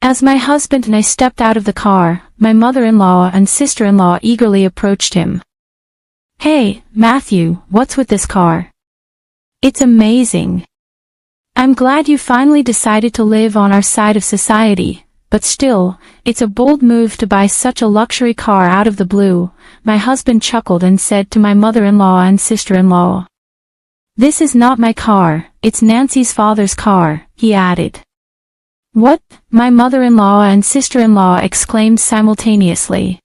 As my husband and I stepped out of the car, my mother-in-law and sister-in-law eagerly approached him. "Hey, Matthew, what's with this car? It's amazing. I'm glad you finally decided to live on our side of society, but still, it's a bold move to buy such a luxury car out of the blue," my husband chuckled and said to my mother-in-law and sister-in-law. "This is not my car, it's Nancy's father's car," he added. "What?" my mother-in-law and sister-in-law exclaimed simultaneously.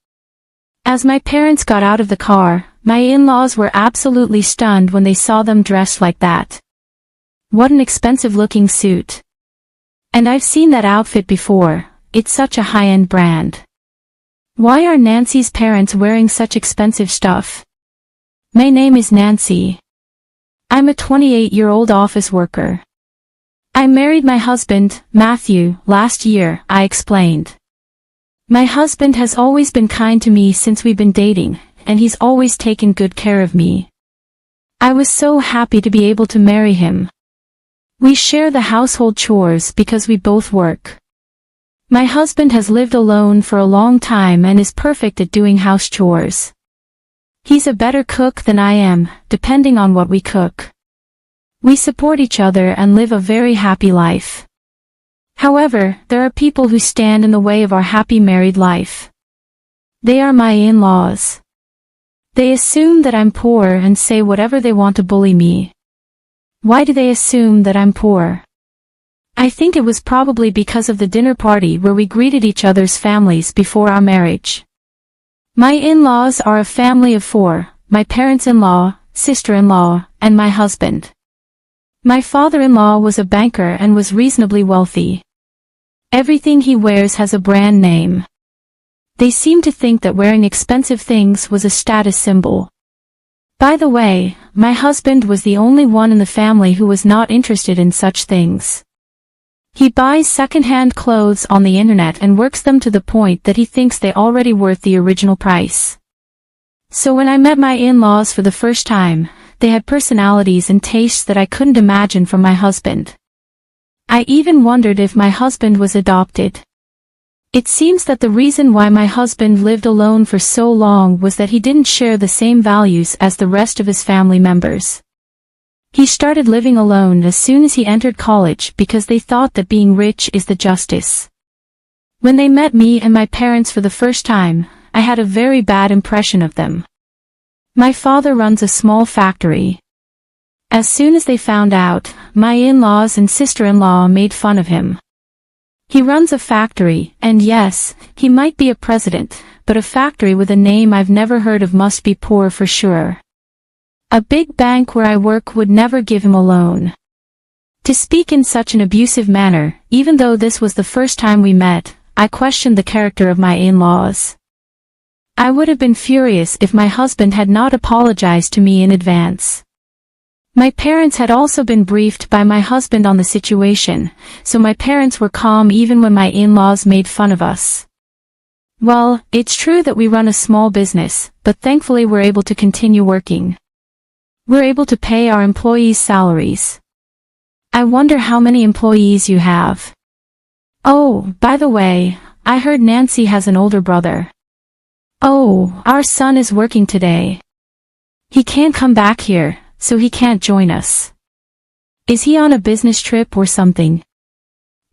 As my parents got out of the car, my in-laws were absolutely stunned when they saw them dressed like that. What an expensive-looking suit. And I've seen that outfit before, it's such a high-end brand. Why are Nancy's parents wearing such expensive stuff? My name is Nancy. I'm a 28-year-old office worker. I married my husband, Matthew, last year, I explained. My husband has always been kind to me since we've been dating, and he's always taken good care of me. I was so happy to be able to marry him. We share the household chores because we both work. My husband has lived alone for a long time and is perfect at doing house chores. He's a better cook than I am, depending on what we cook. We support each other and live a very happy life. However, there are people who stand in the way of our happy married life. They are my in-laws. They assume that I'm poor and say whatever they want to bully me. Why do they assume that I'm poor? I think it was probably because of the dinner party where we greeted each other's families before our marriage. My in-laws are a family of 4, my parents-in-law, sister-in-law, and my husband. My father-in-law was a banker and was reasonably wealthy. Everything he wears has a brand name. They seem to think that wearing expensive things was a status symbol. By the way, my husband was the only one in the family who was not interested in such things. He buys second-hand clothes on the internet and works them to the point that he thinks they already worth the original price. So when I met my in-laws for the first time, they had personalities and tastes that I couldn't imagine from my husband. I even wondered if my husband was adopted. It seems that the reason why my husband lived alone for so long was that he didn't share the same values as the rest of his family members. He started living alone as soon as he entered college because they thought that being rich is the justice. When they met me and my parents for the first time, I had a very bad impression of them. My father runs a small factory. As soon as they found out, my in-laws and sister-in-law made fun of him. He runs a factory, and yes, he might be a president, but a factory with a name I've never heard of must be poor for sure. A big bank where I work would never give him a loan. To speak in such an abusive manner, even though this was the first time we met, I questioned the character of my in-laws. I would have been furious if my husband had not apologized to me in advance. My parents had also been briefed by my husband on the situation, so my parents were calm even when my in-laws made fun of us. Well, it's true that we run a small business, but thankfully we're able to continue working. We're able to pay our employees' salaries. I wonder how many employees you have. Oh, by the way, I heard Nancy has an older brother. Oh, our son is working today. He can't come back here, so he can't join us. Is he on a business trip or something?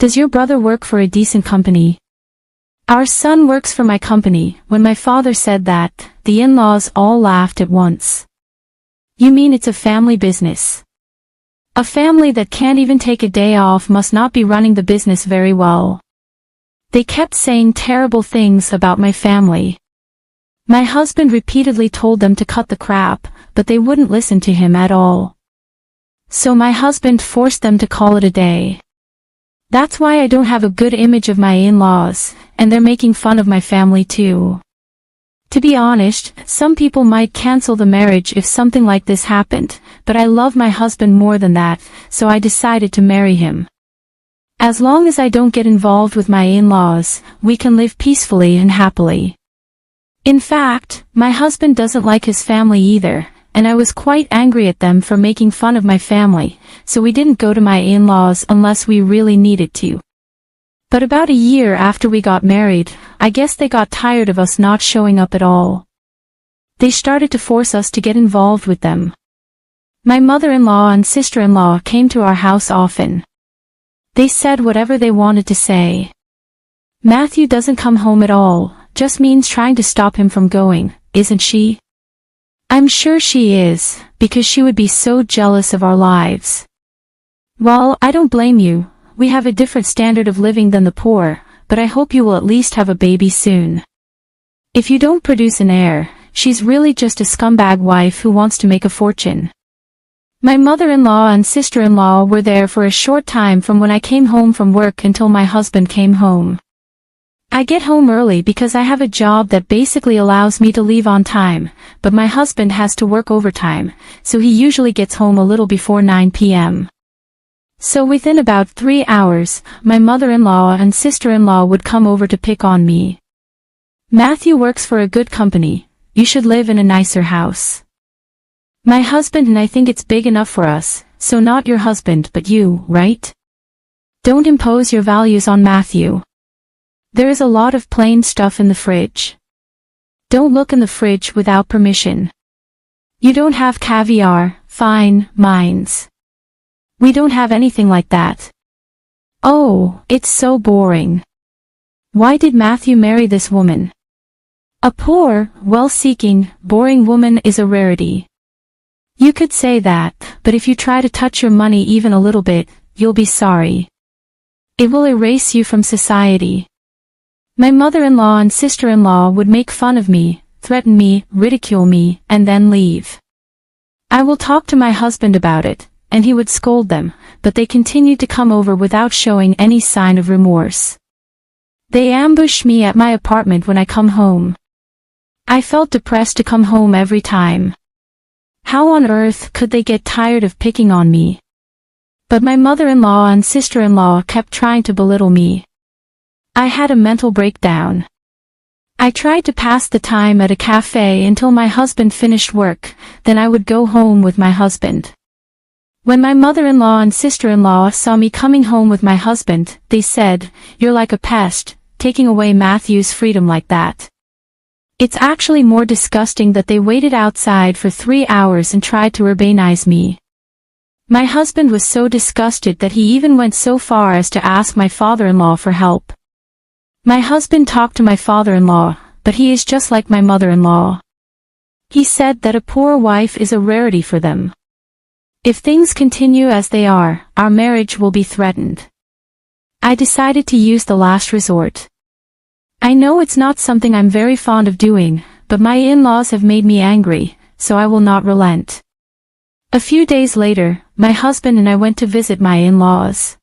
Does your brother work for a decent company? Our son works for my company. When my father said that, the in-laws all laughed at once. You mean it's a family business? A family that can't even take a day off must not be running the business very well. They kept saying terrible things about my family. My husband repeatedly told them to cut the crap, but they wouldn't listen to him at all. So my husband forced them to call it a day. That's why I don't have a good image of my in-laws, and they're making fun of my family too. To be honest, some people might cancel the marriage if something like this happened, but I love my husband more than that, so I decided to marry him. As long as I don't get involved with my in-laws, we can live peacefully and happily. In fact, my husband doesn't like his family either, and I was quite angry at them for making fun of my family, so we didn't go to my in-laws unless we really needed to. But about a year after we got married, I guess they got tired of us not showing up at all. They started to force us to get involved with them. My mother-in-law and sister-in-law came to our house often. They said whatever they wanted to say. Matthew doesn't come home at all, just means trying to stop him from going, isn't she? I'm sure she is, because she would be so jealous of our lives. Well, I don't blame you. We have a different standard of living than the poor, but I hope you will at least have a baby soon. If you don't produce an heir, she's really just a scumbag wife who wants to make a fortune. My mother-in-law and sister-in-law were there for a short time from when I came home from work until my husband came home. I get home early because I have a job that basically allows me to leave on time, but my husband has to work overtime, so he usually gets home a little before 9 p.m. So within about 3 hours, my mother-in-law and sister-in-law would come over to pick on me. Matthew works for a good company. You should live in a nicer house. My husband and I think it's big enough for us, so not your husband but you, right? Don't impose your values on Matthew. There is a lot of plain stuff in the fridge. Don't look in the fridge without permission. You don't have caviar, fine, mines. We don't have anything like that. Oh, it's so boring. Why did Matthew marry this woman? A poor, well-seeking, boring woman is a rarity. You could say that, but if you try to touch your money even a little bit, you'll be sorry. It will erase you from society. My mother-in-law and sister-in-law would make fun of me, threaten me, ridicule me, and then leave. I will talk to my husband about it, and he would scold them, but they continued to come over without showing any sign of remorse. They ambush me at my apartment when I come home. I felt depressed to come home every time. How on earth could they get tired of picking on me? But my mother-in-law and sister-in-law kept trying to belittle me. I had a mental breakdown. I tried to pass the time at a cafe until my husband finished work, then I would go home with my husband. When my mother-in-law and sister-in-law saw me coming home with my husband, they said, "You're like a pest, taking away Matthew's freedom like that." It's actually more disgusting that they waited outside for 3 hours and tried to urbanize me. My husband was so disgusted that he even went so far as to ask my father-in-law for help. My husband talked to my father-in-law, but he is just like my mother-in-law. He said that a poor wife is a rarity for them. If things continue as they are, our marriage will be threatened. I decided to use the last resort. I know it's not something I'm very fond of doing, but my in-laws have made me angry, so I will not relent. A few days later, my husband and I went to visit my in-laws.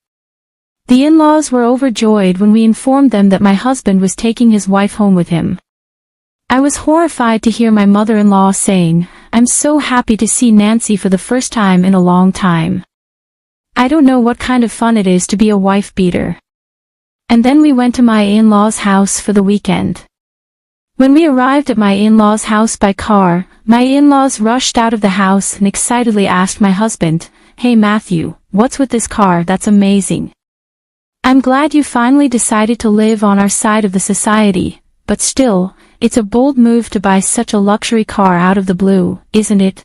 The in-laws were overjoyed when we informed them that my husband was taking his wife home with him. I was horrified to hear my mother-in-law saying, "I'm so happy to see Nancy for the first time in a long time. I don't know what kind of fun it is to be a wife-beater." And then we went to my in-laws' house for the weekend. When we arrived at my in-laws' house by car, my in-laws rushed out of the house and excitedly asked my husband, "Hey Matthew, what's with this car? That's amazing. I'm glad you finally decided to live on our side of the society, but still, it's a bold move to buy such a luxury car out of the blue, isn't it?"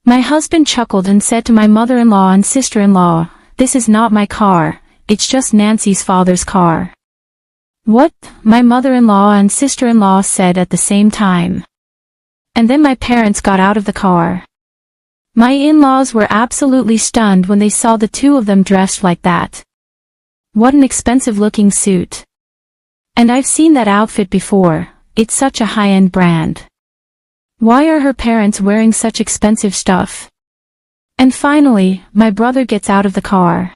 My husband chuckled and said to my mother-in-law and sister-in-law, "This is not my car, it's just Nancy's father's car." "What?" my mother-in-law and sister-in-law said at the same time. And then my parents got out of the car. My in-laws were absolutely stunned when they saw the two of them dressed like that. What an expensive-looking suit. And I've seen that outfit before, it's such a high-end brand. Why are her parents wearing such expensive stuff? And finally, my brother gets out of the car.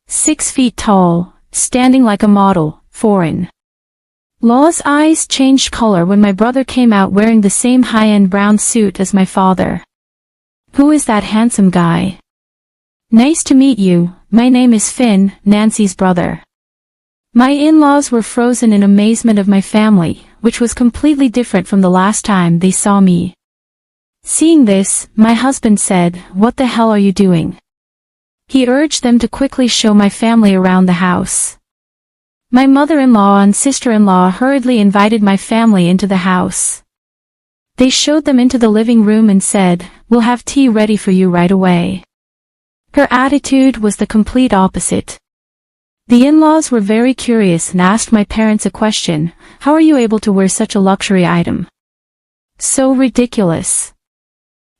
6 feet tall, standing like a model, foreign. Law's eyes changed color when my brother came out wearing the same high-end brown suit as my father. "Who is that handsome guy?" "Nice to meet you, my name is Finn, Nancy's brother." My in-laws were frozen in amazement of my family, which was completely different from the last time they saw me. Seeing this, my husband said, "What the hell are you doing?" He urged them to quickly show my family around the house. My mother-in-law and sister-in-law hurriedly invited my family into the house. They showed them into the living room and said, "We'll have tea ready for you right away." Her attitude was the complete opposite. The in-laws were very curious and asked my parents a question: "How are you able to wear such a luxury item? So ridiculous."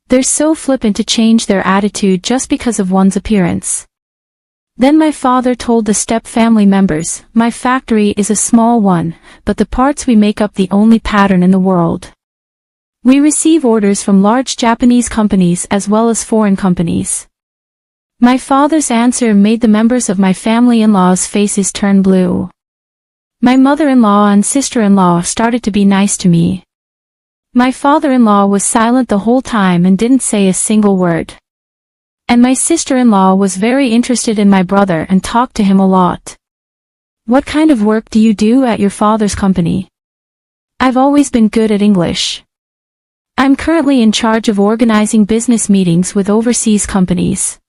They're so flippant to change their attitude just because of one's appearance. Then my father told the step family members, "My factory is a small one, but the parts we make up the only pattern in the world. We receive orders from large Japanese companies as well as foreign companies." My father's answer made the members of my family-in-law's faces turn blue. My mother-in-law and sister-in-law started to be nice to me. My father-in-law was silent the whole time and didn't say a single word. And my sister-in-law was very interested in my brother and talked to him a lot. "What kind of work do you do at your father's company?" "I've always been good at English. I'm currently in charge of organizing business meetings with overseas companies.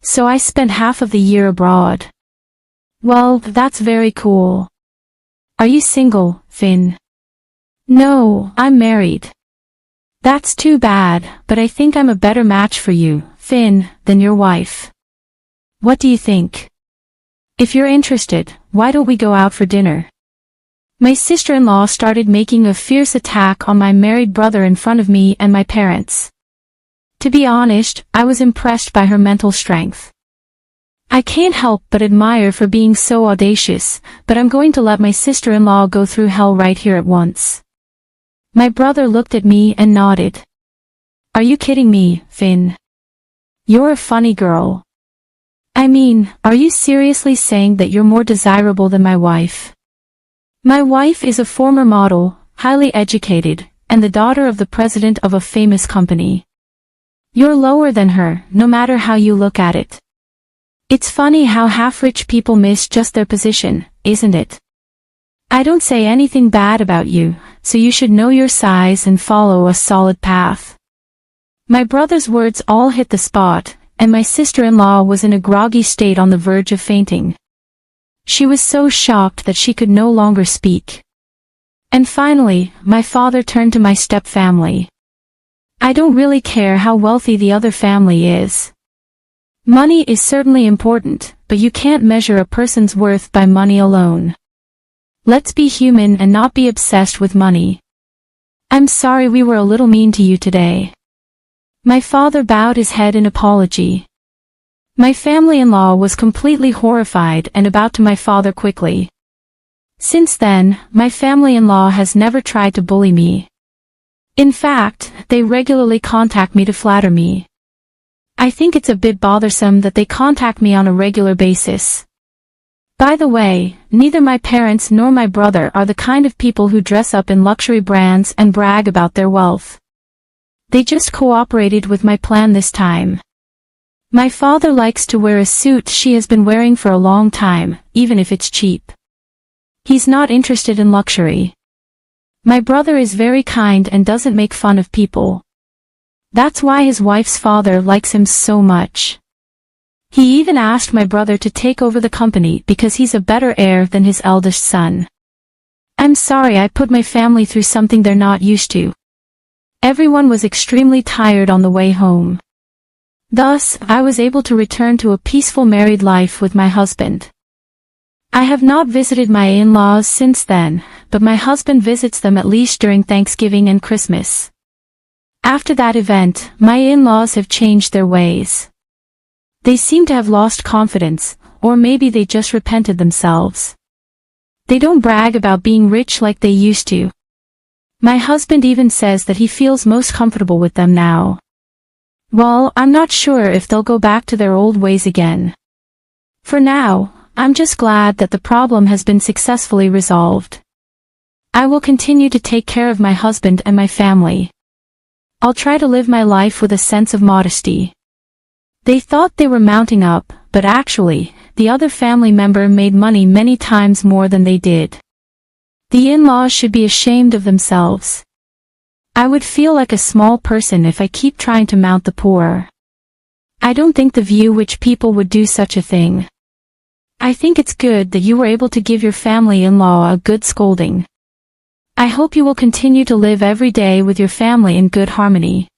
So I spent half of the year abroad." "Well, that's very cool. Are you single, Finn?" "No, I'm married." "That's too bad, but I think I'm a better match for you, Finn, than your wife. What do you think? If you're interested, why don't we go out for dinner?" My sister-in-law started making a fierce attack on my married brother in front of me and my parents. To be honest, I was impressed by her mental strength. I can't help but admire for being so audacious, but I'm going to let my sister-in-law go through hell right here at once. My brother looked at me and nodded. "Are you kidding me, Finn? You're a funny girl. I mean, are you seriously saying that you're more desirable than my wife?" "My wife is a former model, highly educated, and the daughter of the president of a famous company. You're lower than her, no matter how you look at it. It's funny how half-rich people miss just their position, isn't it? I don't say anything bad about you, so you should know your size and follow a solid path." My brother's words all hit the spot, and my sister-in-law was in a groggy state on the verge of fainting. She was so shocked that she could no longer speak. And finally, my father turned to my step-family. "I don't really care how wealthy the other family is. Money is certainly important, but you can't measure a person's worth by money alone. Let's be human and not be obsessed with money. I'm sorry we were a little mean to you today." My father bowed his head in apology. My family-in-law was completely horrified and bowed to my father quickly. Since then, my family-in-law has never tried to bully me. In fact, they regularly contact me to flatter me. I think it's a bit bothersome that they contact me on a regular basis. By the way, neither my parents nor my brother are the kind of people who dress up in luxury brands and brag about their wealth. They just cooperated with my plan this time. My father likes to wear a suit she has been wearing for a long time, even if it's cheap. He's not interested in luxury. My brother is very kind and doesn't make fun of people. That's why his wife's father likes him so much. He even asked my brother to take over the company because he's a better heir than his eldest son. I'm sorry I put my family through something they're not used to. Everyone was extremely tired on the way home. Thus, I was able to return to a peaceful married life with my husband. I have not visited my in-laws since then, but my husband visits them at least during Thanksgiving and Christmas. After that event, my in-laws have changed their ways. They seem to have lost confidence, or maybe they just repented themselves. They don't brag about being rich like they used to. My husband even says that he feels most comfortable with them now. Well, I'm not sure if they'll go back to their old ways again. For now, I'm just glad that the problem has been successfully resolved. I will continue to take care of my husband and my family. I'll try to live my life with a sense of modesty. They thought they were mounting up, but actually, the other family member made money many times more than they did. The in-laws should be ashamed of themselves. I would feel like a small person if I keep trying to mount the poor. I don't think the view which people would do such a thing. I think it's good that you were able to give your family-in-law a good scolding. I hope you will continue to live every day with your family in good harmony.